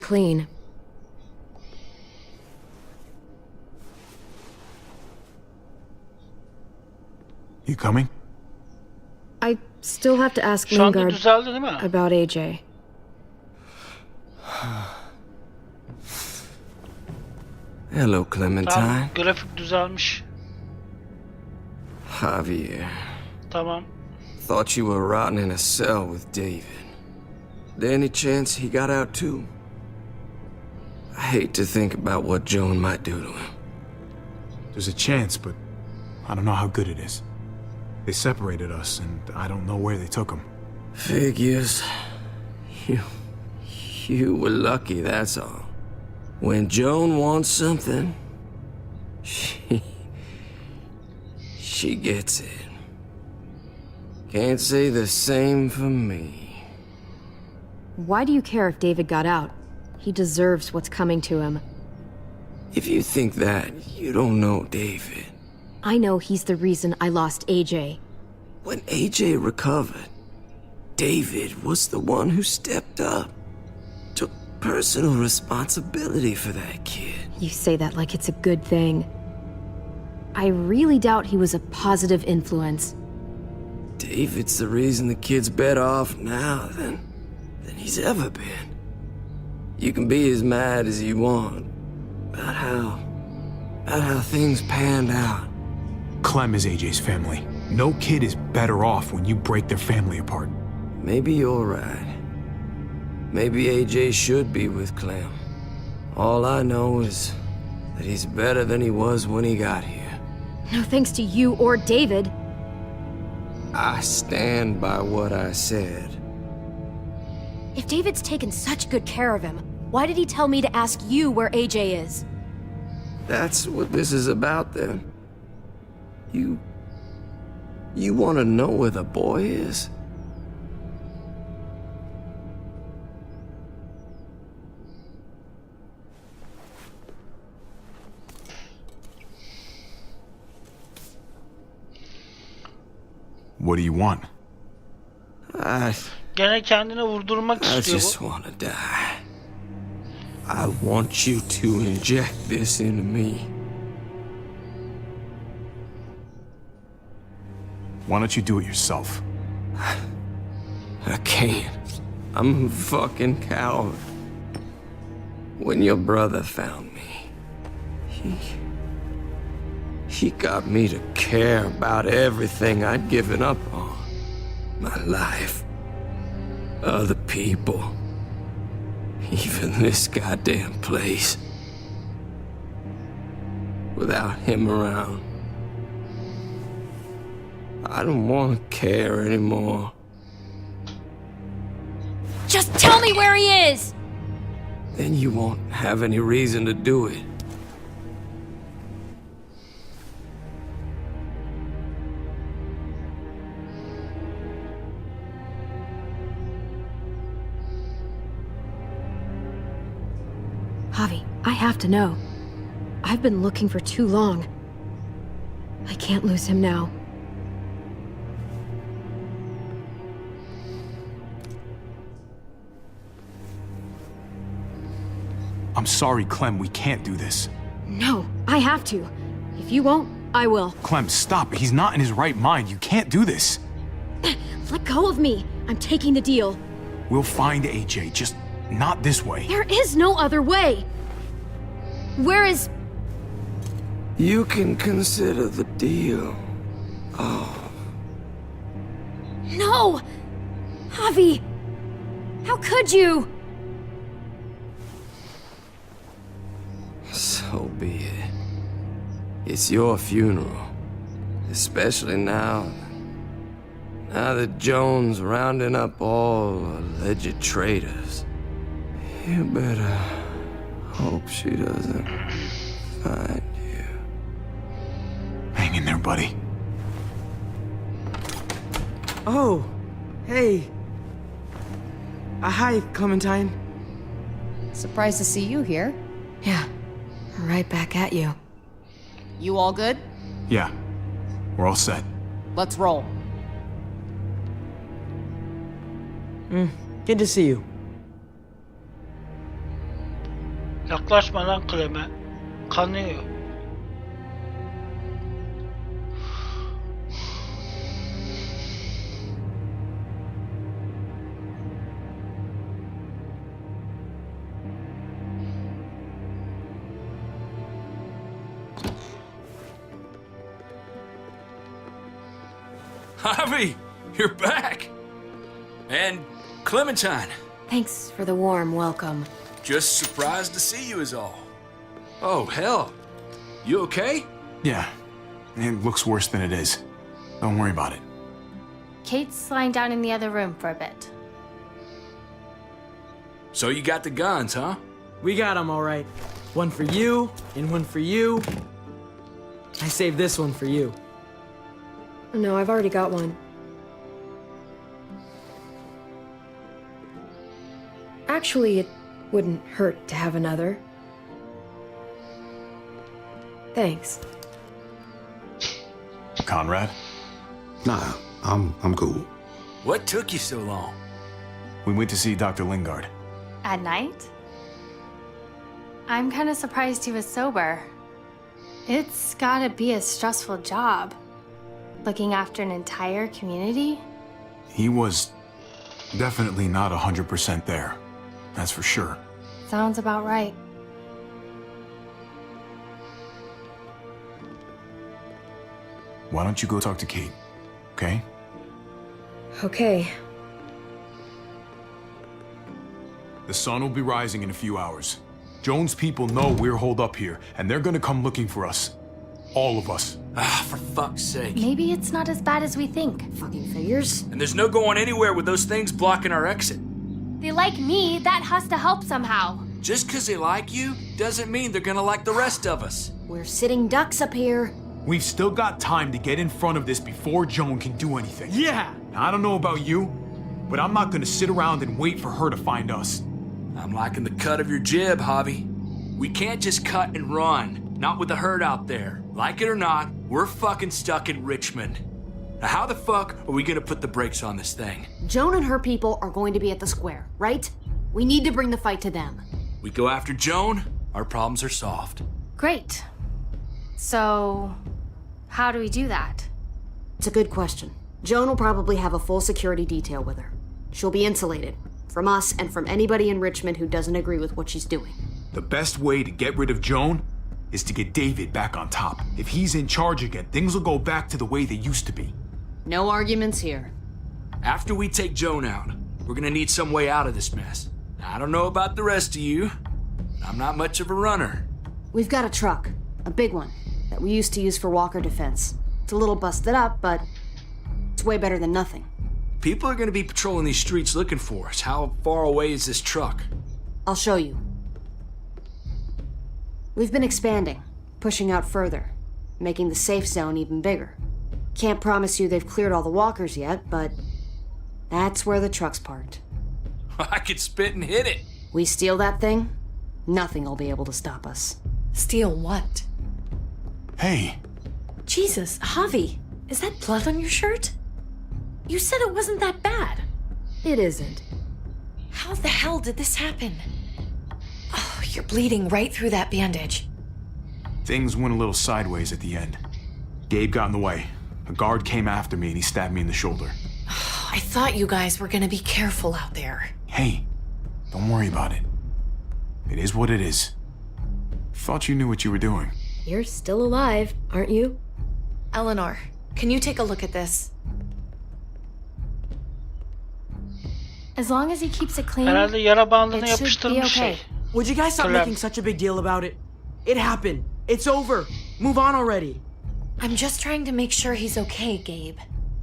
clean. You coming? I still have to ask Şu anda Lingard düzeldi değil mi? about AJ. Hello, Tamam, Clementine. grafik düzelmiş. Javier. Tamam. Thought you were rotting in a cell with David. There any chance he got out too? I hate to think about what Joan might do to him. There's a chance, but I don't know how good it is. They separated us, and I don't know where they took him. Figures. You were lucky, that's all. When Joan wants something, she gets it. Can't say the same for me. Why do you care if David got out? He deserves what's coming to him. If you think that, you don't know David. I know he's the reason I lost AJ. When AJ recovered, David was the one who stepped up. Took personal responsibility for that kid. You say that like it's a good thing. I really doubt he was a positive influence. David's the reason the kid's better off now than he's ever been. You can be as mad as you want about how things panned out. Clem is AJ's family. No kid is better off when you break their family apart. Maybe you're right. Maybe AJ should be with Clem. All I know is that he's better than he was when he got here. No thanks to you or David. I stand by what I said. If David's taken such good care of him, why did he tell me to ask you where AJ is? That's what this is about, then. You want to know where the boy is? What do you want? Gene kendine vurdurmak I istiyor just bu. want to die. I want you to inject this into me. Why don't you do it yourself? I can't. I'm a fucking coward. When your brother found me, he got me to care about everything I'd given up on. My life. Other people. Even this goddamn place. Without him around, I don't want to care anymore. Just tell me where he is! Then you won't have any reason to do it. Javi, I have to know. I've been looking for too long. I can't lose him now. I'm sorry, Clem, we can't do this. No, I have to. If you won't, I will. Clem, stop. He's not in his right mind. You can't do this. Let go of me. I'm taking the deal. We'll find AJ, just not this way. There is no other way. Where is... You can consider the deal. Oh, No! Javi! How could you? so be it. It's your funeral. Especially now that Joan's rounding up all alleged traitors. You better hope she doesn't find you. Hang in there, buddy. Oh, hey. Hi, Clementine. Surprised to see you here. Yeah, right back at you. You all good? Yeah, we're all set. Let's roll. Good to see you. Yaklaşma lan Clem'e. Kanıyor. Javi, you're back. And Clementine. Thanks for the warm welcome. Just surprised to see you is all. Oh, hell. You okay? Yeah, it looks worse than it is. Don't worry about it. Kate's lying down in the other room for a bit. So you got the guns, huh? We got 'em all right. One for you, and one for you. I saved this one for you. No, I've already got one. Actually, it wouldn't hurt to have another. Thanks. Conrad, Nah, I'm cool. What took you so long? we went to see Dr. Lingard. At night? I'm kind of surprised he was sober. It's gotta be a stressful job. Looking after an entire community? He was definitely not 100% there. That's for sure. Sounds about right. Why don't you go talk to Kate, okay? Okay. The sun will be rising in a few hours. Joan's people know we're holed up here, and they're gonna come looking for us. All of us. Ah, for fuck's sake. Maybe it's not as bad as we think. Fucking figures. And there's no going anywhere with those things blocking our exit. They like me, that has to help somehow. Just 'cause they like you doesn't mean they're gonna like the rest of us. We're sitting ducks up here. We've still got time to get in front of this before Joan can do anything. Yeah! Now, I don't know about you, but I'm not gonna sit around and wait for her to find us. I'm liking the cut of your jib, Javi. We can't just cut and run. Not with the herd out there. Like it or not, we're fucking stuck in Richmond. Now how the fuck are we gonna put the brakes on this thing? Joan and her people are going to be at the square, right? We need to bring the fight to them. We go after Joan, our problems are solved. Great. So, how do we do that? It's a good question. Joan will probably have a full security detail with her. She'll be insulated from us and from anybody in Richmond who doesn't agree with what she's doing. The best way to get rid of Joan is to get David back on top. If he's in charge again, things will go back to the way they used to be. No arguments here. After we take Joan out, we're gonna need some way out of this mess. Now, I don't know about the rest of you, but I'm not much of a runner. We've got a truck, a big one, that we used to use for walker defense. It's a little busted up, but it's way better than nothing. People are gonna be patrolling these streets looking for us. How far away is this truck? I'll show you. We've been expanding, pushing out further, making the safe zone even bigger. Can't promise you they've cleared all the walkers yet, but that's where the truck's parked. I could spit and hit it. We steal that thing, nothing will be able to stop us. Steal what? Hey, Jesus, Javi, is that blood on your shirt? You said it wasn't that bad. It isn't. How the hell did this happen? Oh, you're bleeding right through that bandage. things went a little sideways at the end. Gabe got in the way. A guard came after me and he stabbed me in the shoulder. I thought you guys were gonna be careful out there. Hey, don't worry about it. It is what it is. Thought you knew what you were doing. You're still alive, aren't you? Eleanor, can you take a look at this? As long as he keeps it clean, Herhalde yara bandını it should be yapıştırmış şey. okay. Would you guys stop Collab. making such a big deal about it? It happened. It's over. Move on already. I'm just trying to make sure he's okay, Gabe.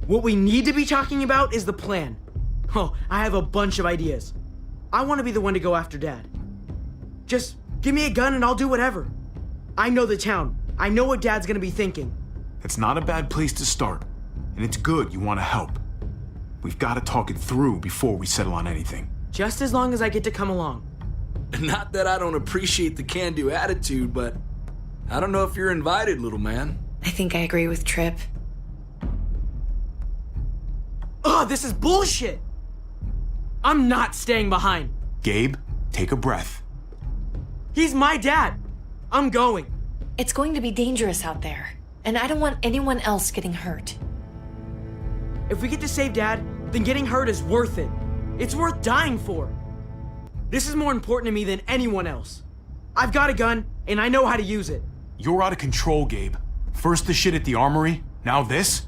What we need to be talking about is the plan. Oh, I have a bunch of ideas. I want to be the one to go after Dad. Just give me a gun and I'll do whatever. I know the town. I know what Dad's gonna be thinking. It's not a bad place to start. And it's good you want to help. We've got to talk it through before we settle on anything. Just as long as I get to come along. Not that I don't appreciate the can-do attitude, but I don't know if you're invited, little man. I think I agree with Tripp. Ugh, this is bullshit! I'm not staying behind. Gabe, take a breath. He's my dad. I'm going. It's going to be dangerous out there, and I don't want anyone else getting hurt. If we get to save Dad, then getting hurt is worth it. It's worth dying for. This is more important to me than anyone else. I've got a gun, and I know how to use it. You're out of control, Gabe. First the shit at the armory, now this?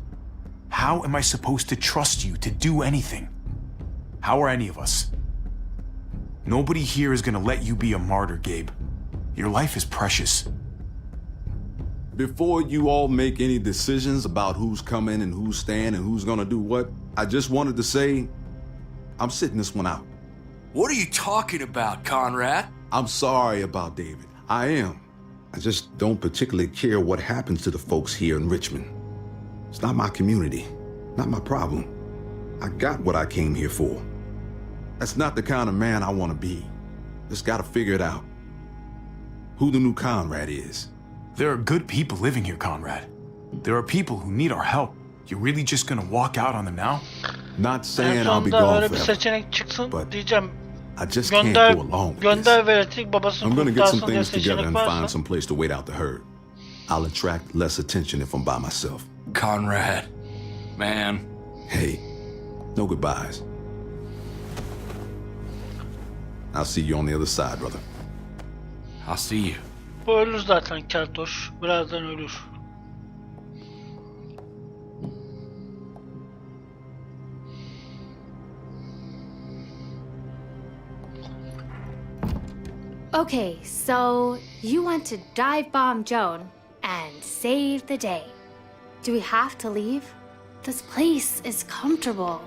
How am I supposed to trust you to do anything? How are any of us? Nobody here is gonna let you be a martyr, Gabe. Your life is precious. Before you all make any decisions about who's coming and who's staying and who's gonna do what, I just wanted to say, I'm sitting this one out. What are you talking about, Conrad? I'm sorry about David. I am. I just don't particularly care what happens to the folks here in Richmond. It's not my community, not my problem. I got what I came here for. That's not the kind of man I want to be. Just gotta figure it out. Who the new Conrad is. There are good people living here, Conrad. There are people who need our help. You're really just gonna walk out on them now? Not En saying I'll be sonunda gone öyle bir forever, seçenek çıksın but diyeceğim. I just can't go along with this. Gönder verecek babasını I'm gonna get some kurtarsın diye things together seçenek and find varsa. some place to wait out the herd. I'll attract less attention if I'm by myself. Conrad, man. Hey, no goodbyes. I'll see you on the other side, brother. I'll see you. Bu ölür zaten Keltoş. Birazdan ölür. Okay, so you want to dive bomb Joan and save the day. Do we have to leave? This place is comfortable.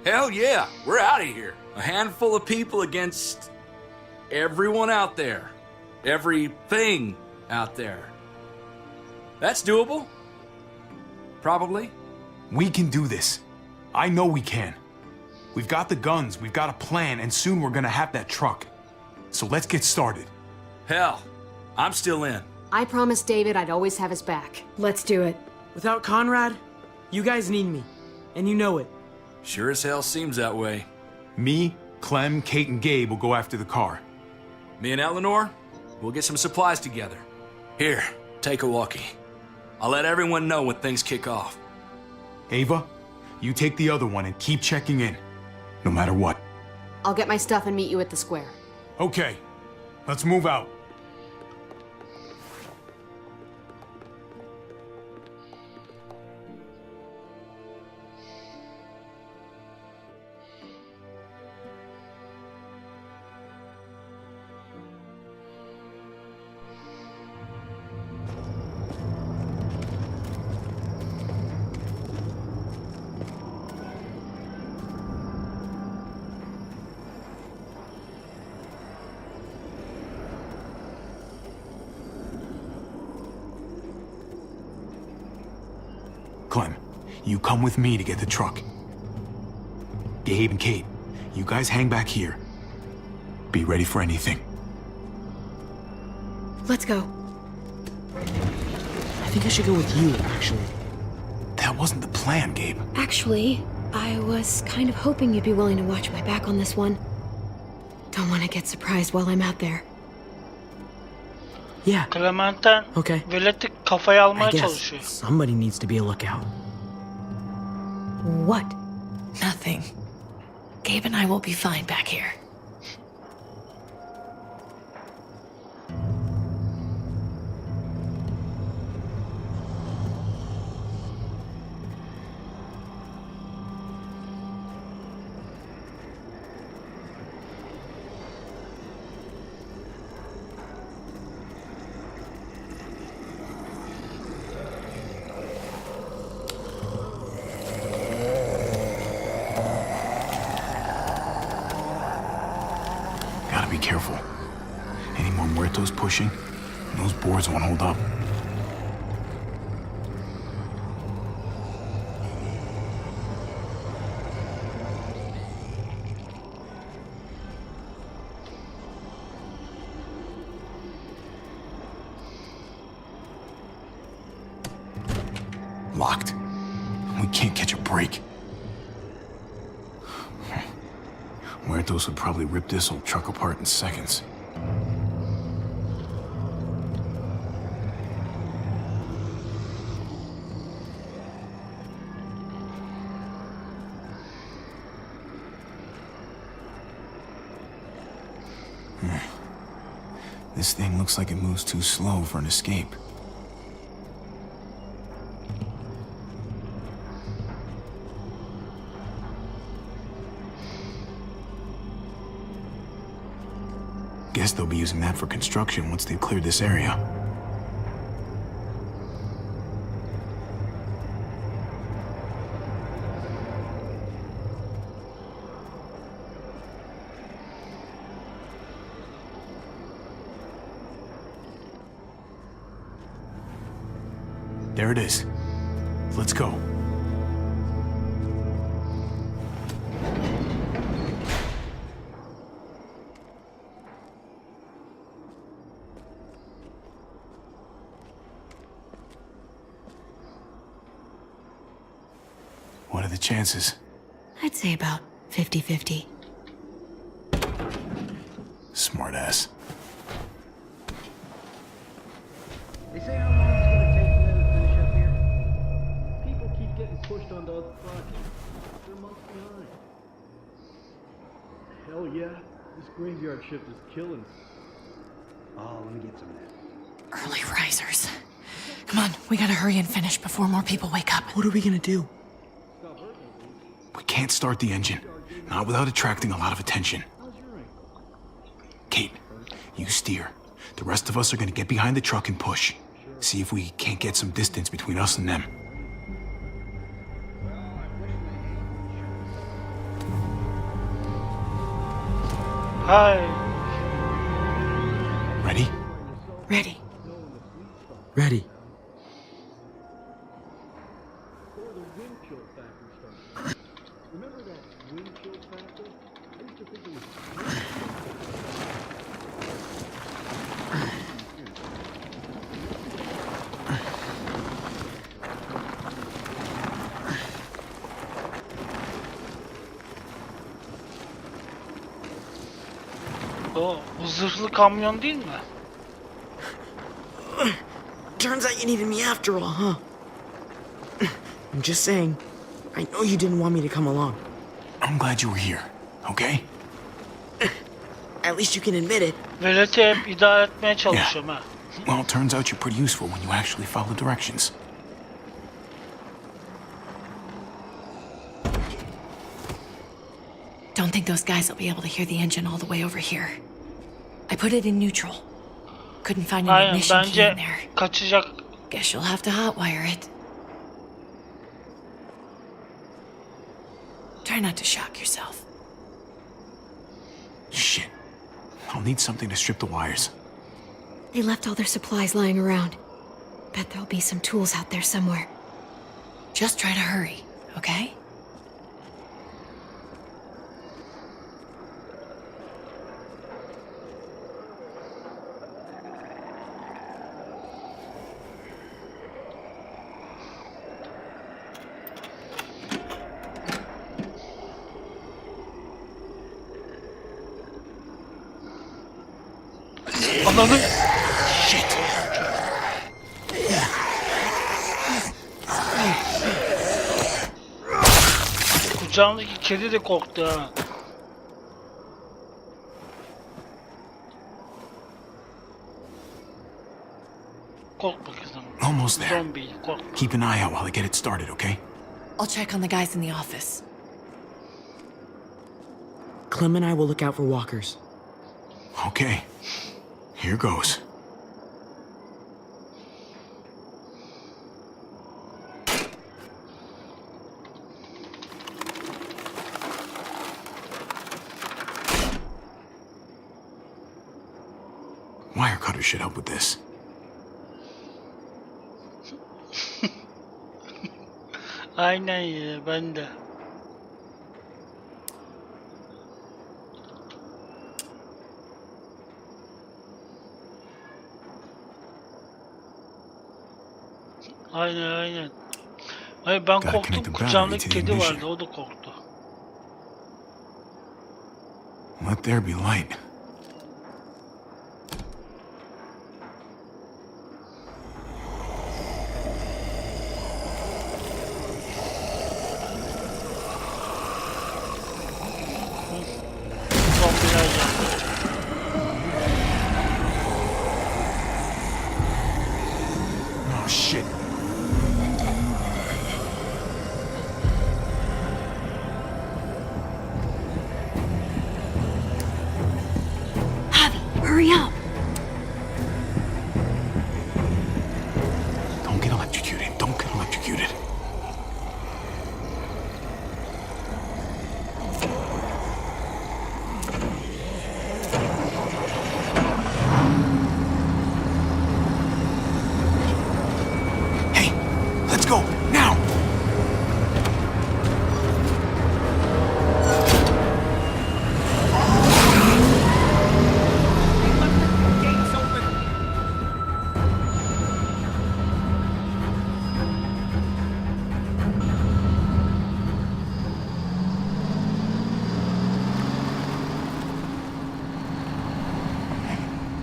Hell yeah, we're out of here. A handful of people against everyone out there. Everything out there. That's doable. Probably. We can do this. I know we can. We've got the guns, we've got a plan, and soon we're gonna have that truck. So let's get started. Hell, I'm still in. I promised David I'd always have his back. Let's do it. Without Conrad, you guys need me. And you know it. Sure as hell seems that way. Me, Clem, Kate, and Gabe will go after the car. Me and Eleanor, we'll get some supplies together. Here, take a walkie. I'll let everyone know when things kick off. Ava, you take the other one and keep checking in. No matter what. I'll get my stuff and meet you at the square. Okay, let's move out. Clem, you come with me to get the truck. Gabe and Kate, you guys hang back here. Be ready for anything. Let's go. I think I should go with you, actually. That wasn't the plan, Gabe. Actually, I was kind of hoping you'd be willing to watch my back on this one. Don't want to get surprised while I'm out there. Yeah, Clementine okay. veleti kafaya almaya I guess çalışıyor. somebody needs to be a lookout. What? Nothing. Gabe and I will be fine back here. Gotta be careful. Any more muertos pushing, and those boards won't hold up. Locked. We can't catch a break. Muertos would probably rip this old truck apart in seconds. This thing looks like it moves too slow for an escape. Guess they'll be using that for construction once they've cleared this area. There it is. Let's go. What are the chances? I'd say about 50-50. Smartass. They say how long it's gonna take for them to finish up here. People keep getting pushed onto other projects. They're months behind. Hell yeah, this graveyard shift is killing me. Oh, let me get some of that. Early risers. Come on, we gotta hurry and finish before more people wake up. What are we gonna do? We can't start the engine. Not without attracting a lot of attention. Kate, you steer. The rest of us are gonna get behind the truck and push. See if we can't get some distance between us and them. Hi. Ready? Ready. Ready. Remember that wind chill factor? I used to think it was... Bu zırhlı kamyon değil mi? Turns out you needed me after all, huh? I'm just saying, I know you didn't want me to come along. I'm glad you were here, okay? At least you can admit it. Velet'i hep idare etmeye çalışıyorum ha. Well, it turns out you're pretty useful when you actually follow directions. Don't think those guys will be able to hear the engine all the way over here. I put it in neutral. Couldn't find an Aynen, ignition key bence in there. kaçacak. Guess you'll have to hotwire it. Try not to shock yourself. Shit. I'll need something to strip the wires. They left all their supplies lying around. Bet there'll be some tools out there somewhere. Just try to hurry, okay? Ananı. Kucağımdaki kedi de korktu ha. Korkma kızım. Almost there. Zombi, korkma. Keep an eye out while I get it started, okay? I'll check on the guys in the office. Clem and I will look out for walkers. Okay. Here goes. Wire cutter should help with this. Aynen ya, ben de. Aynen. Hayır ben Gotta korktum, connect the battery kucağımdaki to the kedi ignition. vardı, o da korktu. Let there be light. Zombiler geldi.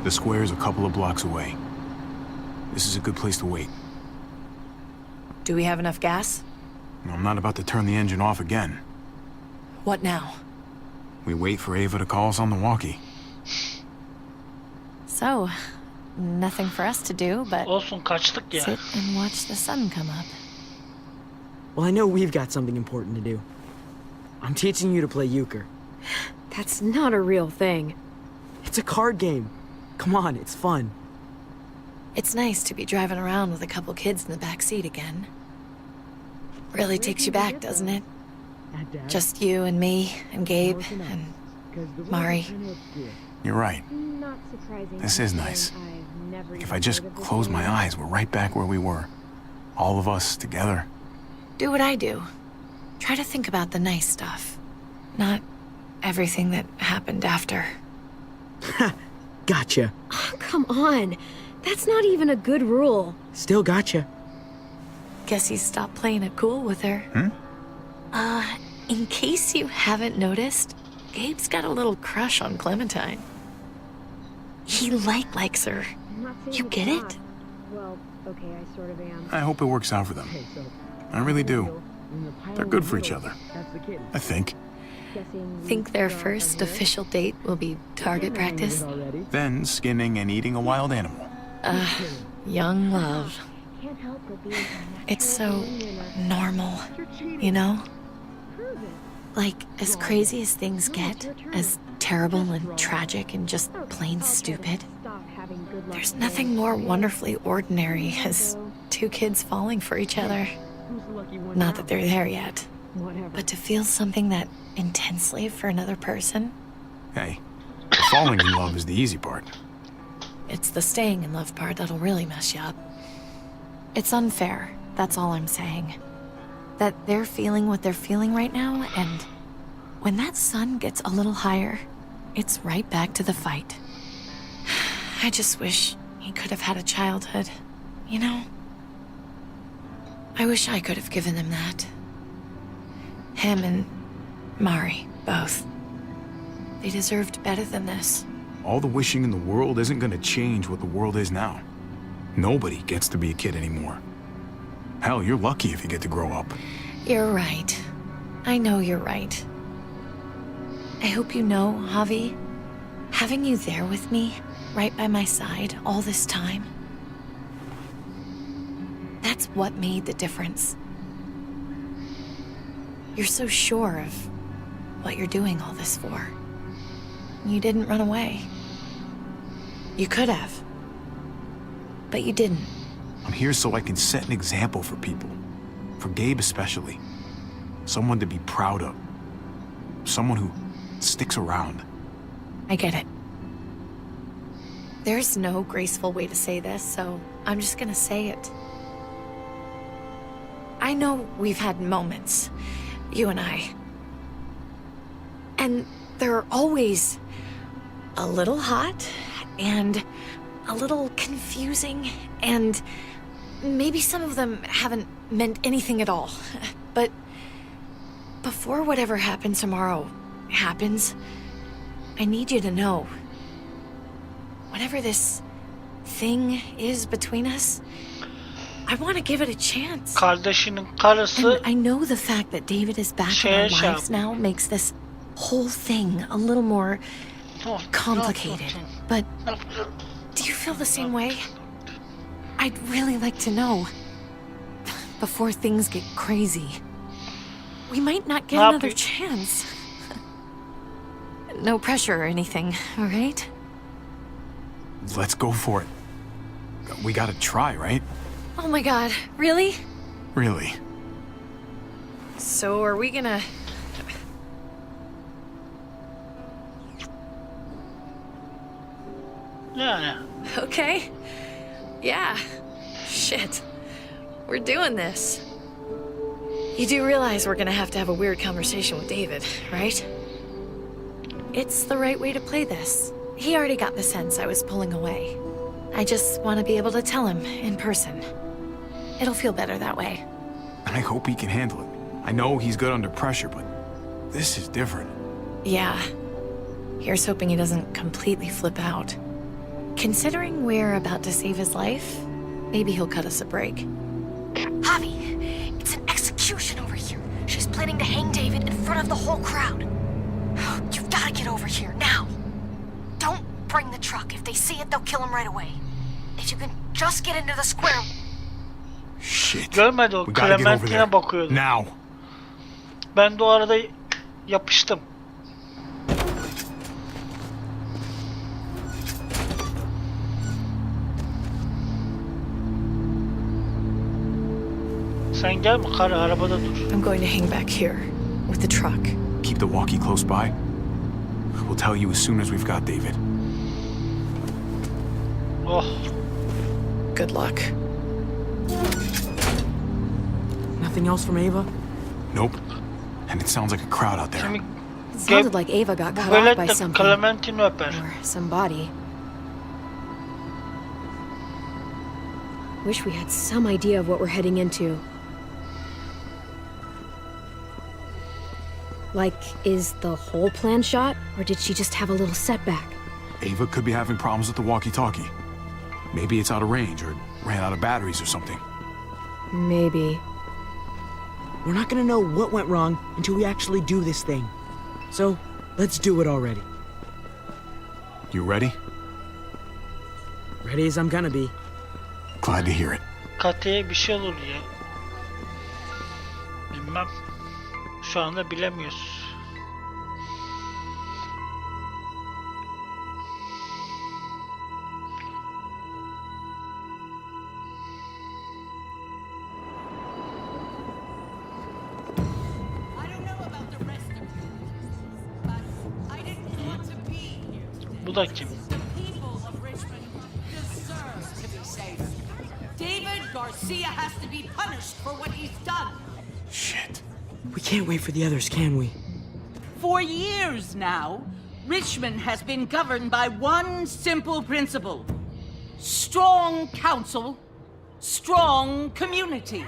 The square's a couple of blocks away. This is a good place to wait. Do we have enough gas? I'm not about to turn the engine off again. What now? We wait for Ava to call us on the walkie. So, nothing for us to do but Olsun kaçtık ya. sit and watch the sun come up. Well, I know we've got something important to do. I'm teaching you to play euchre. That's not a real thing. It's a card game. Come on, it's fun. It's nice to be driving around with a couple kids in the back seat again. Really takes you back, doesn't it? Just you and me and Gabe and Mari. You're right. This is nice. Like if I just close my eyes, we're right back where we were. All of us together. Do what I do. Try to think about the nice stuff. Not everything that happened after. Gotcha. Oh, come on. That's not even a good rule. Still gotcha. Guess he stopped playing it cool with her. In case you haven't noticed, Gabe's got a little crush on Clementine. He likes her. You get it? Well, okay, I sort of am. I hope it works out for them. I really do. They're good for each other. I think. Think their first official date will be target practice? Then skinning and eating a wild animal. Young love. It's so normal, you know? Like, as crazy as things get, as terrible and tragic and just plain stupid, there's nothing more wonderfully ordinary as two kids falling for each other. Not that they're there yet, but to feel something that intensely for another person, Hey, falling in love is the easy part. it's the staying in love part that'll really mess you up. It's unfair, that's all I'm saying. That they're feeling what they're feeling right now, and when that sun gets a little higher, it's right back to the fight. I just wish he could have had a childhood, you know? I wish I could have given them that. Him and Mari, both. They deserved better than this. All the wishing in the world isn't gonna change what the world is now. Nobody gets to be a kid anymore. Hell, you're lucky if you get to grow up. You're right. I know you're right. I hope you know, Javi, having you there with me, right by my side all this time, that's what made the difference. You're so sure of what you're doing all this for. You didn't run away. You could have. But you didn't. I'm here so I can set an example for people. For Gabe especially. Someone to be proud of. Someone who sticks around. I get it. There's no graceful way to say this, so I'm just gonna say it. I know we've had moments, you and I. And they're always a little hot and a little confusing, and maybe some of them haven't meant anything at all. But before whatever happens tomorrow happens, I need you to know, whatever this thing is between us, I want to give it a chance. Kardeşinin karısı And I know the fact that David is back in our lives now makes this whole thing a little more complicated. But do you feel the same way? I'd really like to know. Before things get crazy. We might not get another chance. No pressure or anything, all right? Let's go for it. We gotta try, right? Oh my god, really? Really. So are we gonna... yani. Okay. Yeah. Shit. We're doing this. You do realize we're gonna have to have a weird conversation with David, right? It's the right way to play this. He already got the sense I was pulling away. I just want to be able to tell him in person. It'll feel better that way. I hope he can handle it. I know he's good under pressure, but this is different. Yeah. Here's hoping he doesn't completely flip out. Considering we're about to save his life, maybe he'll cut us a break. Javi, it's an execution over here. She's planning to hang David in front of the whole crowd. You've got to get over here, now. Don't bring the truck. If they see it, they'll kill him right away. If you can just get into the square... Shit. Görmedi o. We gotta get over there. Clementine bakıyordu. Now. Ben de o arada yapıştım. Sen gel mi karı, arabada dur. I'm going to hang back here with the truck. Keep the walkie close by. We'll tell you as soon as we've got David. Oh. Good luck. Nothing else from Ava? Nope. And it sounds like a crowd out there. Şimdi It sounded like Ava got bu cut off velet by de something. Clementine öper. Or somebody. Wish we had some idea of what we're heading into. Like, is the whole plan shot? Or did she just have a little setback? Ava could be having problems with the walkie-talkie. Maybe it's out of range or ran out of batteries or something. Maybe. We're not gonna know what went wrong until we actually do this thing. So, let's do it already. You ready? Ready as I'm gonna be. Glad to hear it. Kateye bir şey olur ya. Bilmem. Şu anda bilemiyoruz. Bu da kim? David Garcia has to be punished for what he's done. Shit. We can't wait for the others, can we? For years now, Richmond has been governed by one simple principle. Strong council, strong community.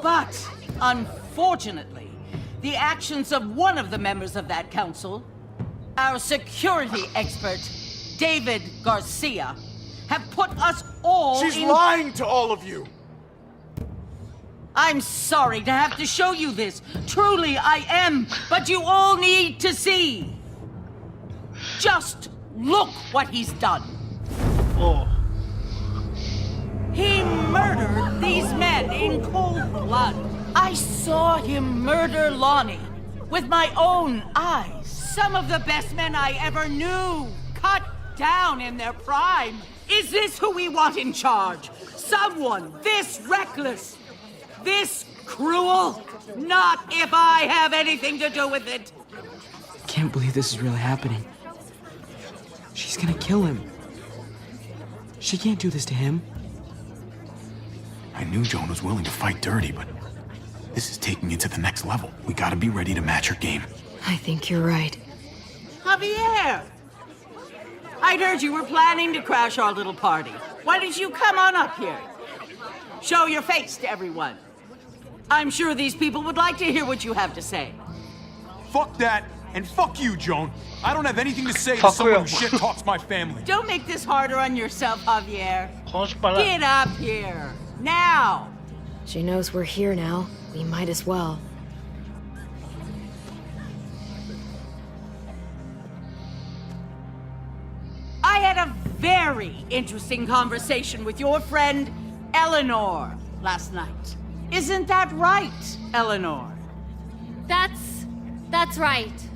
But, unfortunately, the actions of one of the members of that council, our security expert, David Garcia, have put us all She's lying to all of you! I'm sorry to have to show you this. Truly, I am. But you all need to see. Just look what he's done. Oh. He murdered these men in cold blood. I saw him murder Lonnie with my own eyes. Some of the best men I ever knew, cut down in their prime. Is this who we want in charge? Someone this reckless? This cruel? Not if I have anything to do with it. Can't believe this is really happening. She's gonna kill him. She can't do this to him. I knew Joan was willing to fight dirty, but this is taking it to the next level. We gotta be ready to match her game. I think you're right. Javier! I'd heard you were planning to crash our little party. Why don't you come on up here? Show your face to everyone. I'm sure these people would like to hear what you have to say. Fuck that, and fuck you, Joan. I don't have anything to say to Fuck someone you. who shit talks my family. Don't make this harder on yourself, Javier. Konuşma lan. Get up here. Now. She knows we're here now. We might as well. I had a very interesting conversation with your friend Eleanor last night. Isn't that right, Eleanor? That's right.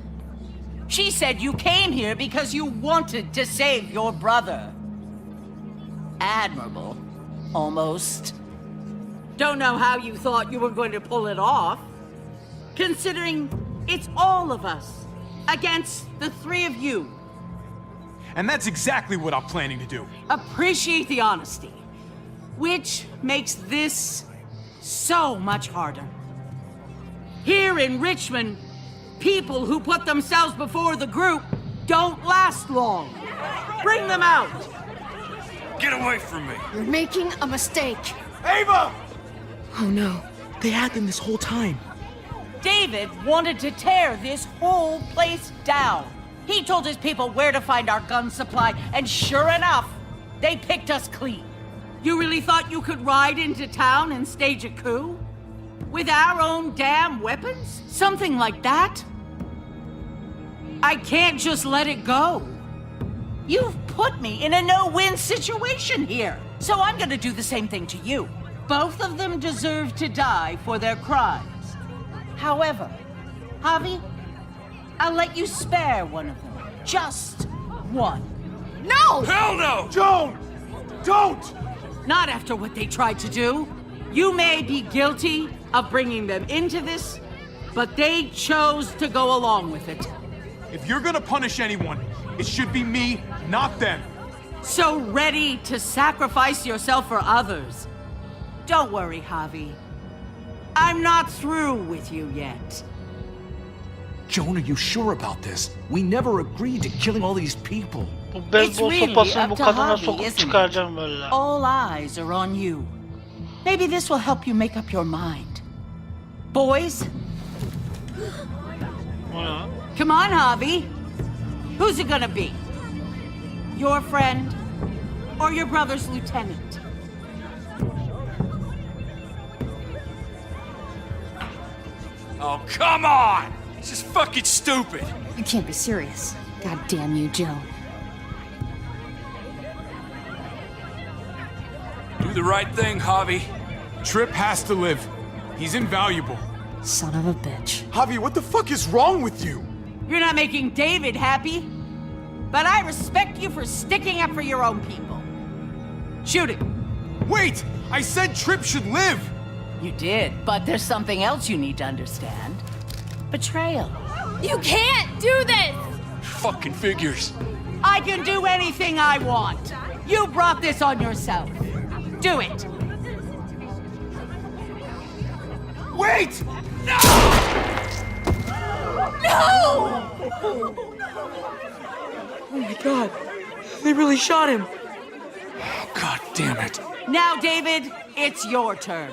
She said you came here because you wanted to save your brother. Admirable, almost. Don't know how you thought you were going to pull it off, considering it's all of us against the three of you. And that's exactly what I'm planning to do. Appreciate the honesty, which makes this so much harder. Here in Richmond, people who put themselves before the group don't last long. Bring them out. Get away from me! You're making a mistake. Ava! Oh no, they had them this whole time. David wanted to tear this whole place down. He told his people where to find our gun supply, and sure enough, they picked us clean. You really thought you could ride into town and stage a coup? With our own damn weapons? Something like that? I can't just let it go. You've put me in a no-win situation here, so I'm gonna do the same thing to you. Both of them deserve to die for their crimes. However, Javi, I'll let you spare one of them. Just one. No! Hell no! Joan! Don't! Not after what they tried to do. You may be guilty of bringing them into this, but they chose to go along with it. If you're gonna punish anyone, it should be me, not them. So ready to sacrifice yourself for others. Don't worry, Javi. I'm not through with you yet. Joan, are you sure about this? We never agreed to killing all these people. Bu It's beyzbol really sopasını bu up to kadına Javi, sokup isn't çıkaracağım it? böyle. All eyes are on you. Maybe this will help you make up your mind. Boys, O ne lan? come on, Javi. Who's it gonna be? Your friend or your brother's lieutenant? Oh, come on! This is fucking stupid. You can't be serious. God damn you, Joan. Do the right thing, Javi. Trip has to live. He's invaluable. Son of a bitch. Javi, what the fuck is wrong with you? You're not making David happy, but I respect you for sticking up for your own people. Shoot him. Wait! I said Trip should live! You did, but there's something else you need to understand. Betrayal. You can't do this! Fucking figures. I can do anything I want. You brought this on yourself. Do it. Wait! No! Oh my god. They really shot him. God damn it. Now, David, it's your turn.